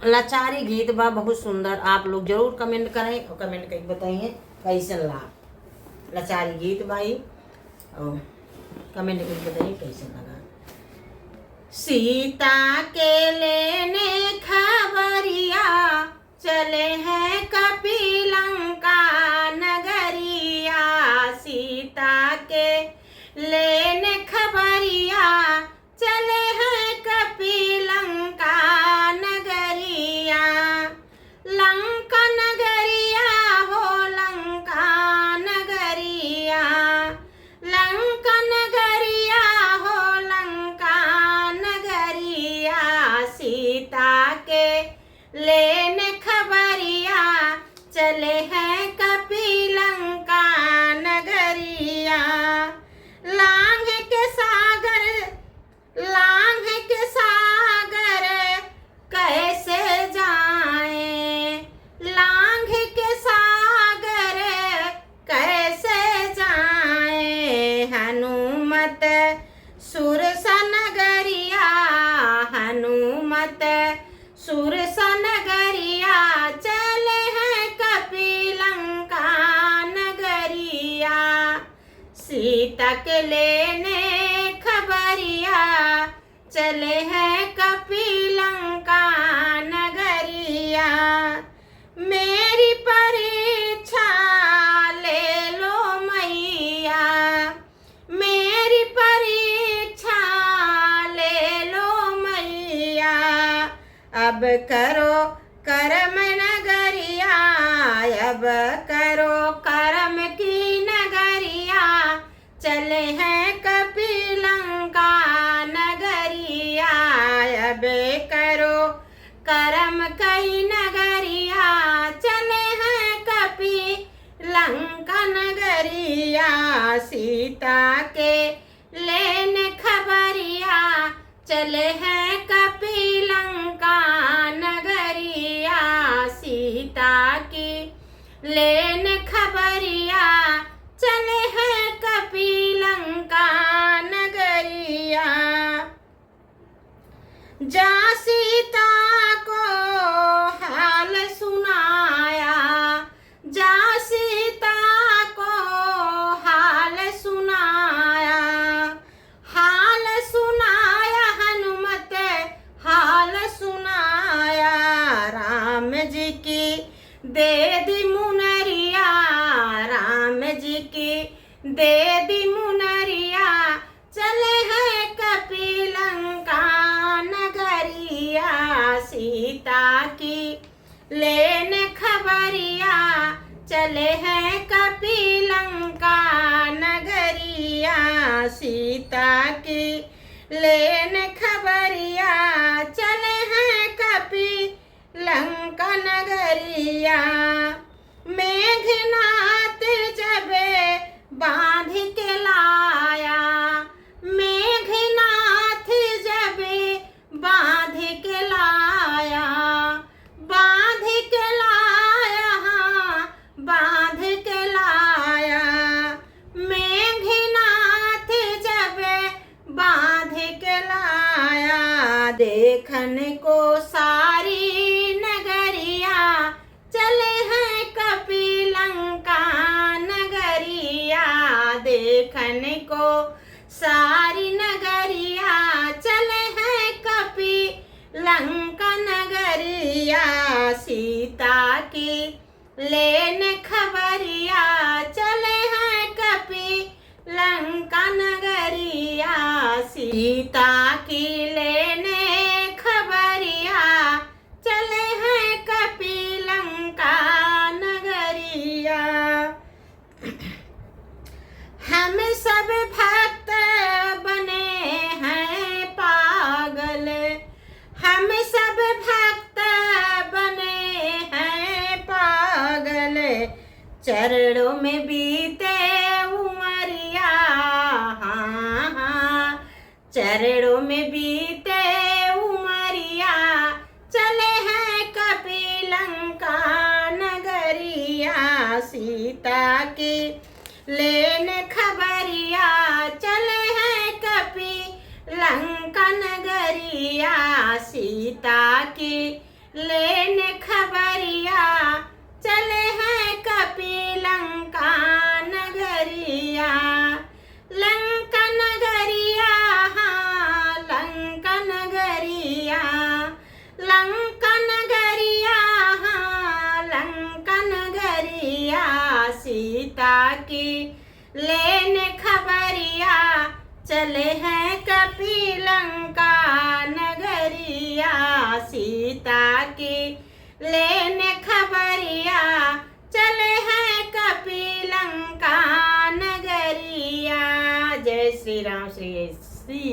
लाचारी गीत बा बहुत सुंदर। आप लोग जरूर कमेंट करें और कमेंट करके बताइए कैसन ला। लाचारी गीत भाई और कमेंट करके बताइए कैसन लगा। सीता के लेने खबरिया चले हैं कपिलंका नगरिया। सीता के लेने खबरिया चले हैं कपिलंका नगरिया। लंका नगरिया हो लंका नगरिया। लंका नगरिया हो लंका नगरिया। सीता के लेने खबरिया चले हैं कपिलंका नगरिया। लांघ के सागर लांघ के सागर कैसे जाएं। लांघ के सागर कैसे जाएं। हनुमत सुरसा नगरिया। हनुमत सुरसा नगरिया चले हैं कपिलंका नगरिया। सीता के लेने खबरिया चले हैं कपिलंका नगरिया। मेरी परीक्षा ले लो मैया। मेरी परीक्षा ले लो मैया। अब करो कर्म नगरिया। अब करो कर्म की नगरिया चले हैं कपिलंका नगरिया। अब करो कर्म कई नगरिया चले हैं कपिलंका नगरिया। सीता के लेने खबरिया चले हैं कपिलंका नगरिया। सीता की लेने खबरिया चले हैं कपिलंका नगरिया। जा सीता को हाल सुनाया। जा सीता को हाल सुनाया। हाल सुनाया हनुमत हाल सुनाया। राम जी की दे दी मुनरिया। राम जी की दे दी मुनरिया चले हैं कपिलंका नगरिया। सीता की लेने खबरिया चले हैं कपिलंका नगरिया। सीता की लेने खबरिया चले हैं कपिलंका नगरिया। मेघनाथ जब बांध के लाया। मेघनाथ जब बांध के लाया। बांध के लाया हाँ बांध के लाया। मेघनाथ जब बांध के लाया। देखने को सारी नगरिया चले हैं कपिलंका नगरिया। देखने को सारी नगरिया चले हैं कपिलंका नगरिया। सीता की लेने खबरिया चले हैं कपिलंका नगरिया। सीता की लेने खबरिया चले हैं कपिलंका नगरिया। हम सब भक्त बने हैं पागल। हम सब भक्त बने हैं पागल। चरणों में बीते उमरिया। हाँ हाँ चरणों में बीते उमरिया चले हैं कपिलंका नगरिया। सीता की लेने खबरिया चले हैं कपिलंका नगरिया। सीता की लेने खबरिया चले हैं कपि लंका नगरिया। लंका नगरिया हाँ लंका नगरिया, लंका नगरिया हाँ लंका नगरिया। सीता की लेने खबरिया चले हैं कपि लंका नगरिया। सीता की लेने खबरिया चले हैं कपि लंका नगरिया। जय श्री राम श्री